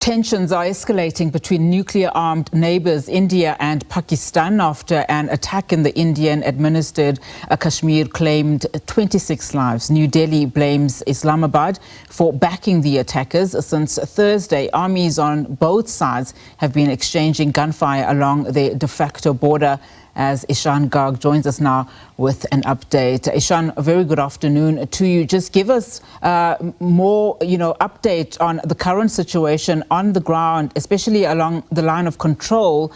Tensions are escalating between nuclear-armed neighbours India and Pakistan after an attack in the Indian-administered Kashmir claimed 26 lives. New Delhi blames Islamabad for backing the attackers. Since Thursday, armies on both sides have been exchanging gunfire along the de facto border. As Ishan Garg joins us now with an update. Ishan, a very good afternoon to you. Just give us more, update on the current situation on the ground, especially along the line of control,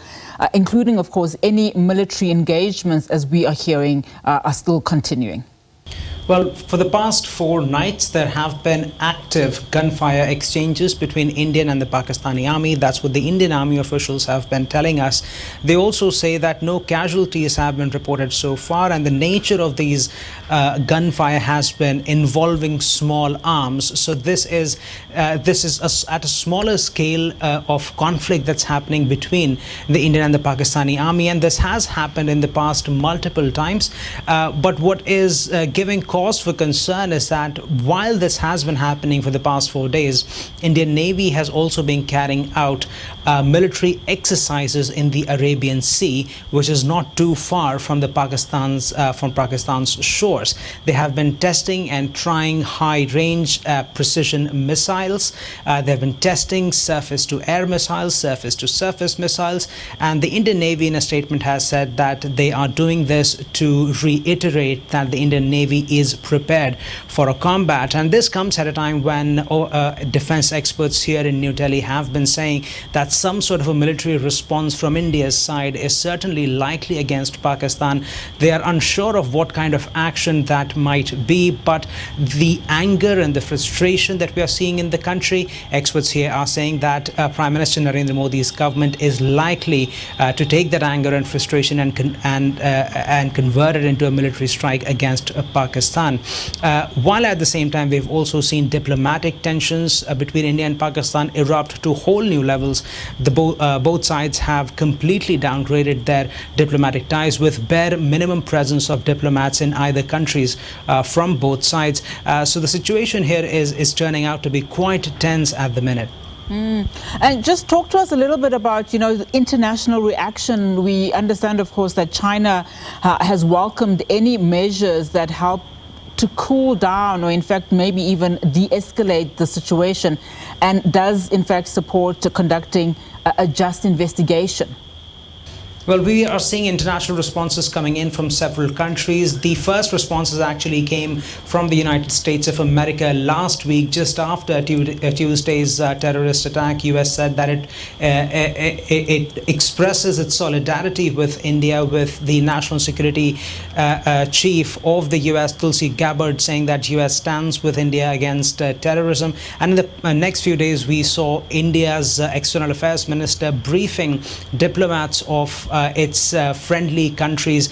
including, of course, any military engagements, as we are hearing, are still continuing. Well, for the past 4 nights, there have been active gunfire exchanges between Indian and the Pakistani army. That's what the Indian army officials have been telling us. They also say that no casualties have been reported so far, and the nature of these gunfire has been involving small arms. So this is at a smaller scale of conflict that's happening between the Indian and the Pakistani army, and this has happened in the past multiple times. But what is giving cause for concern is that while this has been happening for the past 4 days, Indian Navy has also been carrying out military exercises in the Arabian Sea, which is not too far from Pakistan's shores. They have been testing and trying high-range precision missiles. They have been testing surface-to-air missiles, surface-to-surface missiles, and the Indian Navy in a statement has said that they are doing this to reiterate that the Indian Navy is prepared for a combat. And this comes at a time when defense experts here in New Delhi have been saying that some sort of a military response from India's side is certainly likely against Pakistan. They are unsure of what kind of action that might be, but the anger and the frustration that we are seeing in the country, experts here are saying that Prime Minister Narendra Modi's government is likely to take that anger and frustration and convert it into a military strike against Pakistan. While at the same time, we've also seen diplomatic tensions between India and Pakistan erupt to whole new levels. Both sides have completely downgraded their diplomatic ties, with bare minimum presence of diplomats in either countries from both sides. So the situation here is turning out to be quite tense at the minute. And just talk to us a little bit about, the international reaction. We understand, of course, that China has welcomed any measures that help to cool down or, in fact, maybe even de-escalate the situation, and does, in fact, support conducting a just investigation. Well, we are seeing international responses coming in from several countries. The first responses actually came from the United States of America last week, just after Tuesday's terrorist attack. US said that it expresses its solidarity with India, with the national security chief of the US, Tulsi Gabbard, saying that US stands with India against terrorism. And in the next few days, we saw India's external affairs minister briefing diplomats of its friendly countries,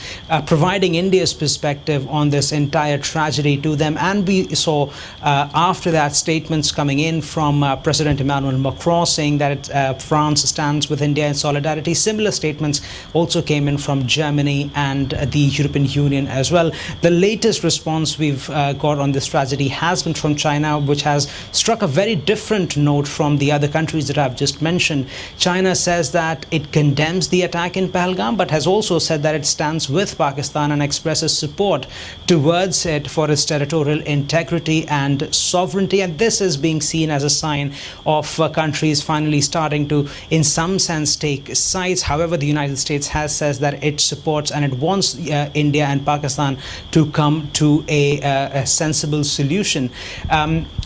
providing India's perspective on this entire tragedy to them. And we saw after that statements coming in from President Emmanuel Macron saying that France stands with India in solidarity. Similar statements also came in from Germany and the European Union as well. The latest response we've got on this tragedy has been from China, which has struck a very different note from the other countries that I've just mentioned. China says that it condemns the attack in Pahalgam, but has also said that it stands with Pakistan and expresses support towards it for its territorial integrity and sovereignty. And this is being seen as a sign of countries finally starting to, in some sense, take sides. However, the United States has said that it supports and it wants India and Pakistan to come to a sensible solution.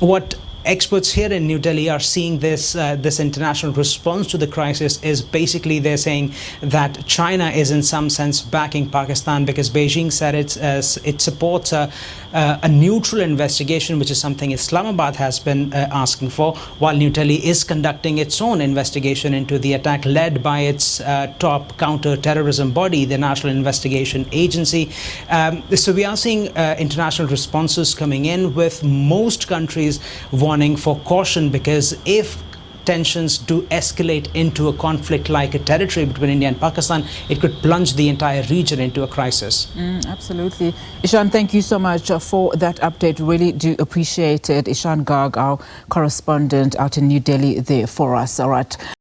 What experts here in New Delhi are seeing this international response to the crisis is basically they're saying that China is in some sense backing Pakistan, because Beijing said it supports a neutral investigation, which is something Islamabad has been asking for, while New Delhi is conducting its own investigation into the attack led by its top counter-terrorism body, the National Investigation Agency. So we are seeing international responses coming in, with most countries warning for caution, because if tensions do escalate into a conflict like a territory between India and Pakistan, it could plunge the entire region into a crisis. Absolutely. Ishan, thank you so much for that update. Really do appreciate it. Ishan Garg, our correspondent out in New Delhi there for us. All right.